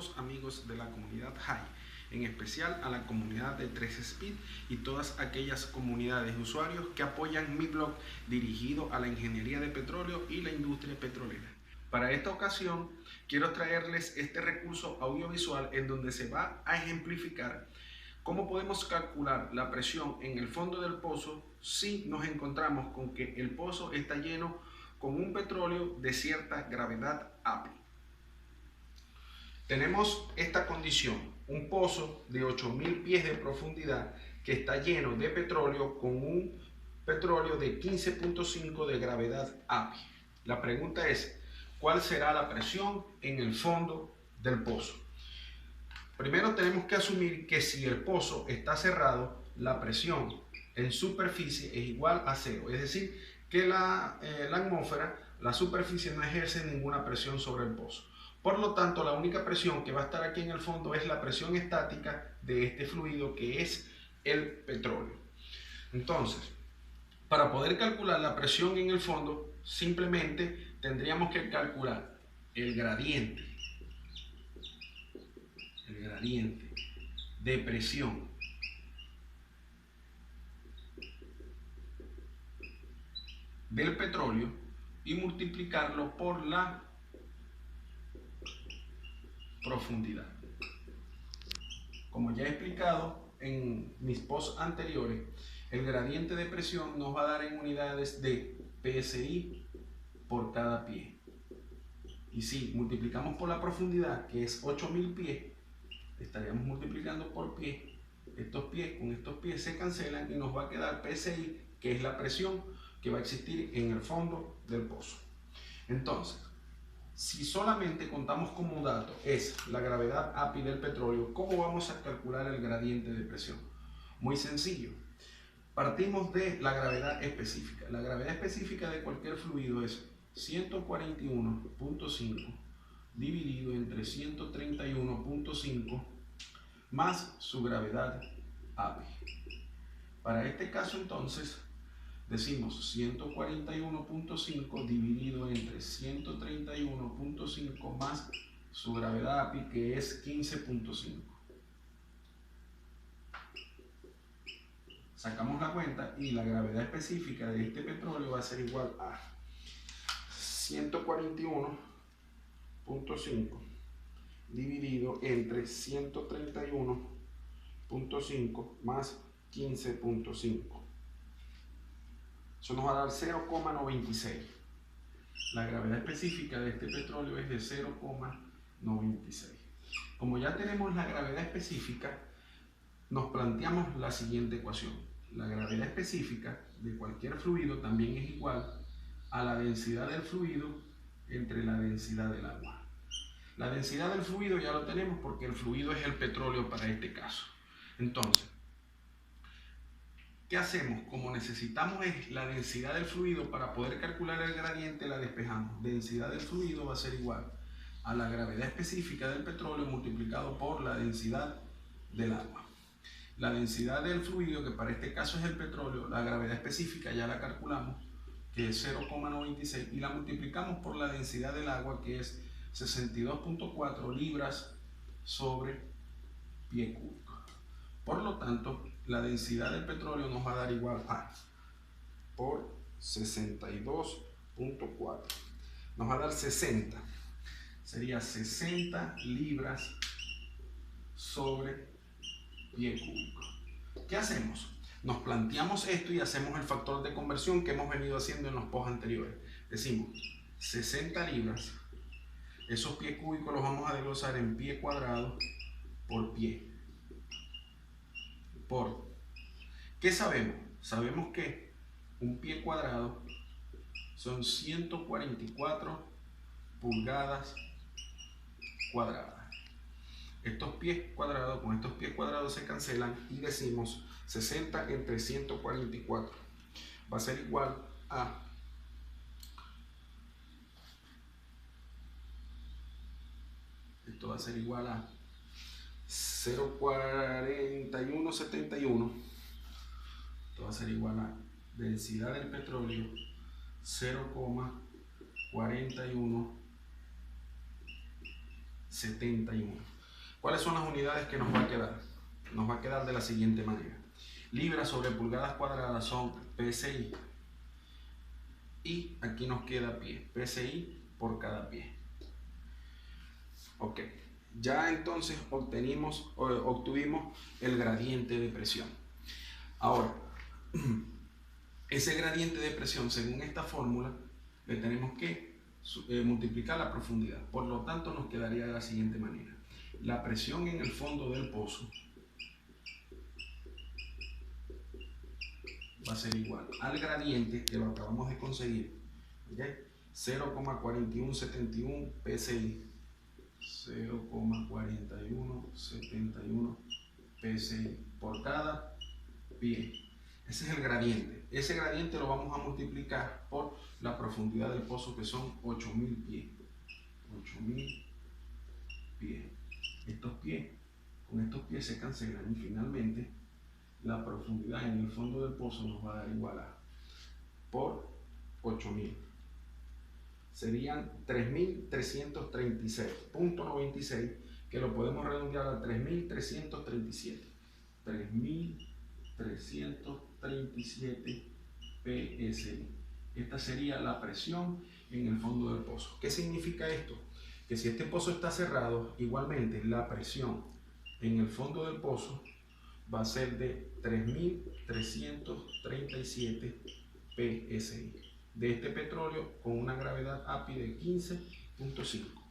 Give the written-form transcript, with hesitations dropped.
los amigos de la comunidad HAI, en especial a la comunidad de 3Speed y todas aquellas comunidades de usuarios que apoyan mi blog dirigido a la ingeniería de petróleo y la industria petrolera. Para esta ocasión quiero traerles este recurso audiovisual en donde se va a ejemplificar cómo podemos calcular la presión en el fondo del pozo si nos encontramos con que el pozo está lleno con un petróleo de cierta gravedad API. Tenemos esta condición, un pozo de 8000 pies de profundidad que está lleno de petróleo con un petróleo de 15.5 de gravedad API. La pregunta es, ¿cuál será la presión en el fondo del pozo? Primero tenemos que asumir que si el pozo está cerrado, la presión en superficie es igual a cero, es decir, que la atmósfera, la superficie no ejerce ninguna presión sobre el pozo. Por lo tanto, la única presión que va a estar aquí en el fondo es la presión estática de este fluido, que es el petróleo. Entonces, para poder calcular la presión en el fondo, simplemente tendríamos que calcular el gradiente de presión del petróleo y multiplicarlo por la profundidad. Como ya he explicado en mis posts anteriores, el gradiente de presión nos va a dar en unidades de PSI por cada pie. Y si multiplicamos por la profundidad, que es 8000 pies, estaríamos multiplicando por pie. Estos pies con estos pies se cancelan y nos va a quedar PSI, que es la presión que va a existir en el fondo del pozo. Entonces, si solamente contamos como dato es la gravedad API del petróleo, ¿cómo vamos a calcular el gradiente de presión? Muy sencillo. Partimos de la gravedad específica. La gravedad específica de cualquier fluido es 141.5 dividido entre 131.5 más su gravedad API. Para este caso entonces decimos 141.5 dividido entre 131.5 más su gravedad API, que es 15.5. Sacamos la cuenta y la gravedad específica de este petróleo va a ser igual a 141.5 dividido entre 131.5 más 15.5. Eso nos va a dar 0,96. La gravedad específica de este petróleo es de 0,96. Como ya tenemos la gravedad específica, nos planteamos la siguiente ecuación. La gravedad específica de cualquier fluido también es igual a la densidad del fluido entre la densidad del agua. La densidad del fluido ya lo tenemos porque el fluido es el petróleo para este caso. Entonces, ¿qué hacemos? Como necesitamos es la densidad del fluido para poder calcular el gradiente, la despejamos. Densidad del fluido va a ser igual a la gravedad específica del petróleo multiplicado por la densidad del agua. La densidad del fluido, que para este caso es el petróleo, la gravedad específica ya la calculamos, que es 0,96, y la multiplicamos por la densidad del agua, que es 62.4 libras sobre pie cúbico. Por lo tanto, la densidad del petróleo nos va a dar igual a por 62.4. Nos va a dar 60. Sería 60 libras sobre pie cúbico. ¿Qué hacemos? Nos planteamos esto y hacemos el factor de conversión que hemos venido haciendo en los posts anteriores. Decimos 60 libras. Esos pies cúbicos los vamos a desglosar en pie cuadrado por pie. ¿Qué sabemos? Sabemos que un pie cuadrado son 144 pulgadas cuadradas. Estos pies cuadrados con estos pies cuadrados se cancelan y decimos 60 entre 144 va a ser igual a esto va a ser igual a 0,4171. Esto va a ser igual a densidad del petróleo 0,4171 71. ¿Cuáles son las unidades que nos va a quedar? Nos va a quedar de la siguiente manera. Libras sobre pulgadas cuadradas son PSI. Y aquí nos queda pie. PSI por cada pie. Ok. Ya entonces obtuvimos el gradiente de presión. Ahora, ese gradiente de presión, según esta fórmula, le tenemos que multiplicar la profundidad. Por lo tanto, nos quedaría de la siguiente manera. La presión en el fondo del pozo va a ser igual al gradiente que lo acabamos de conseguir. ¿Okay? 0,4171 PSI. 0,4171 PSI por cada pie. Ese es el gradiente. Ese gradiente lo vamos a multiplicar por la profundidad del pozo, que son 8000 pies. 8000 pies. Con estos pies se cancelan y finalmente la profundidad en el fondo del pozo nos va a dar igual a por 8000. Serían 3336.96, que lo podemos redondear a 3337. 3337 PSI. Esta sería la presión en el fondo del pozo. ¿Qué significa esto? Que si este pozo está cerrado, igualmente la presión en el fondo del pozo va a ser de 3337 PSI de este petróleo con una gravedad API de 15.5.